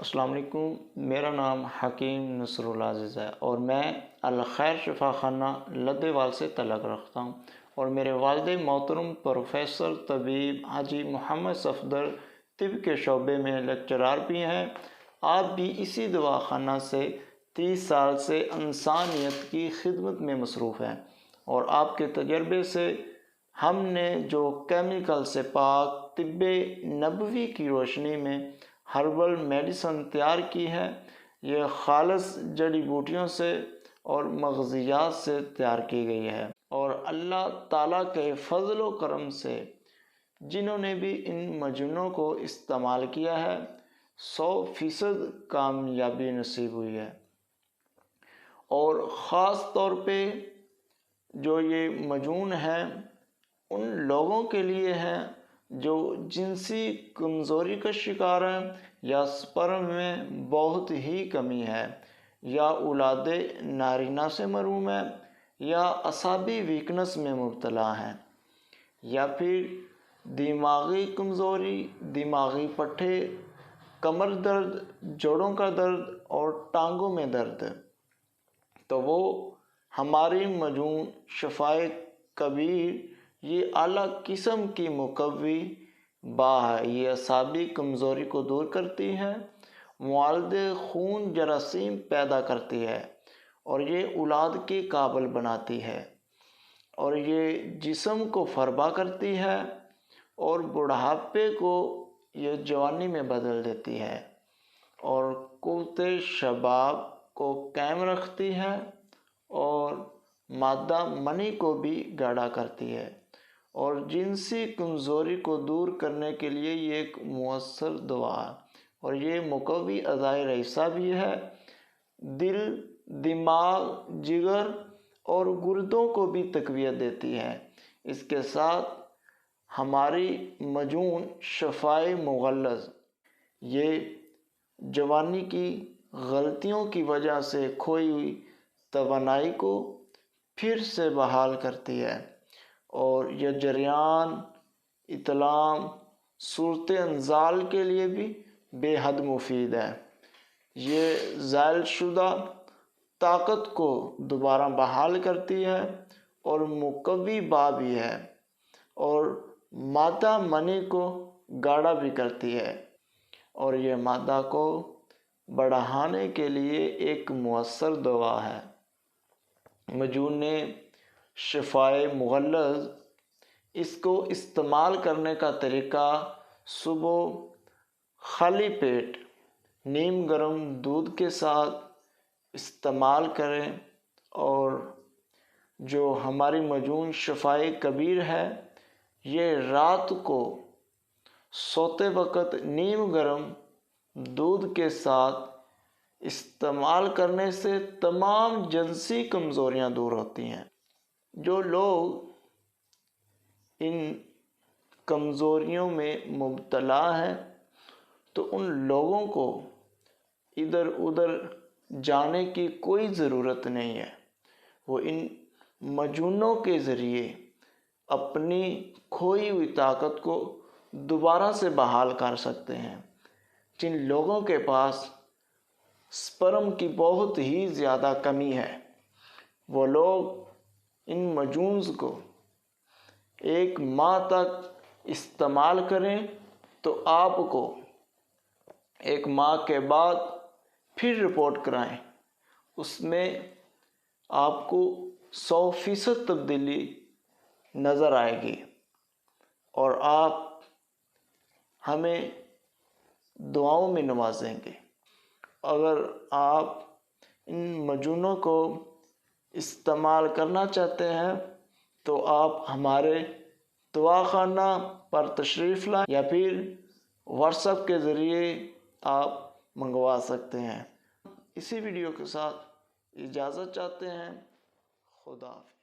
السلام علیکم، میرا نام حکیم نصر العزیز ہے اور میں الخیر شفا خانہ لدھیوال سے تعلق رکھتا ہوں، اور میرے والد محترم پروفیسر طبیب حاجی محمد صفدر طب کے شعبے میں لیکچرار بھی ہیں۔ آپ بھی اسی دواخانہ سے 30 سال سے انسانیت کی خدمت میں مصروف ہیں، اور آپ کے تجربے سے ہم نے جو کیمیکل سے پاک طب نبوی کی روشنی میں ہربل میڈیسن تیار کی ہے، یہ خالص جڑی بوٹیوں سے اور مغزیات سے تیار کی گئی ہے، اور اللہ تعالیٰ کے فضل و کرم سے جنہوں نے بھی ان مجنوں کو استعمال کیا ہے 100% کامیابی نصیب ہوئی ہے۔ اور خاص طور پہ جو یہ مجون ہیں ان لوگوں کے لیے ہیں جو جنسی کمزوری کا شکار ہیں، یا سپرم میں بہت ہی کمی ہے، یا اولاد نارینہ سے محروم ہے، یا اعصابی ویکنس میں مبتلا ہیں، یا پھر دماغی کمزوری، دماغی پٹھے، کمر درد، جوڑوں کا درد اور ٹانگوں میں درد، تو وہ ہماری مجون شفائے کبیر یہ اعلیٰ قسم کی مقوی ہے۔ یہ اعصابی کمزوری کو دور کرتی ہے، معالجہ خون جراثیم پیدا کرتی ہے، اور یہ اولاد کے قابل بناتی ہے، اور یہ جسم کو فربا کرتی ہے، اور بڑھاپے کو یہ جوانی میں بدل دیتی ہے، اور قوت شباب کو قائم رکھتی ہے، اور مادہ منی کو بھی گاڑھا کرتی ہے، اور جنسی کمزوری کو دور کرنے کے لیے یہ ایک مؤثر دوا ہے، اور یہ مقوی اعضائے رئیسہ بھی ہے، دل، دماغ، جگر اور گردوں کو بھی تقویت دیتی ہے۔ اس کے ساتھ ہماری مجون شفائے مغلظ یہ جوانی کی غلطیوں کی وجہ سے کھوئی ہوئی توانائی کو پھر سے بحال کرتی ہے، اور یہ جریان، اطلام، صورت انزال کے لیے بھی بے حد مفید ہے۔ یہ زائل شدہ طاقت کو دوبارہ بحال کرتی ہے، اور مقوی بھی ہے، اور مادہ منی کو گاڑھا بھی کرتی ہے، اور یہ مادہ کو بڑھانے کے لیے ایک مؤثر دوا ہے۔ مجون شفائے مغلظ اس کو استعمال کرنے کا طریقہ: صبح خالی پیٹ نیم گرم دودھ کے ساتھ استعمال کریں، اور جو ہماری مجون شفائے کبیر ہے یہ رات کو سوتے وقت نیم گرم دودھ کے ساتھ استعمال کرنے سے تمام جنسی کمزوریاں دور ہوتی ہیں۔ جو لوگ ان کمزوریوں میں مبتلا ہیں تو ان لوگوں کو ادھر ادھر جانے کی کوئی ضرورت نہیں ہے، وہ ان مجونوں کے ذریعے اپنی کھوئی ہوئی طاقت کو دوبارہ سے بحال کر سکتے ہیں۔ جن لوگوں کے پاس سپرم کی بہت ہی زیادہ کمی ہے وہ لوگ ان مجونز کو 1 ماہ تک استعمال کریں، تو آپ کو 1 ماہ کے بعد پھر رپورٹ کرائیں، اس میں آپ کو 100% تبدیلی نظر آئے گی، اور آپ ہمیں دعاؤں میں نوازیں گے۔ اگر آپ ان مجونوں کو استعمال کرنا چاہتے ہیں تو آپ ہمارے دواخانہ پر تشریف لائیں، یا پھر واٹس ایپ کے ذریعے آپ منگوا سکتے ہیں۔ اسی ویڈیو کے ساتھ اجازت چاہتے ہیں۔ خدا حافظ۔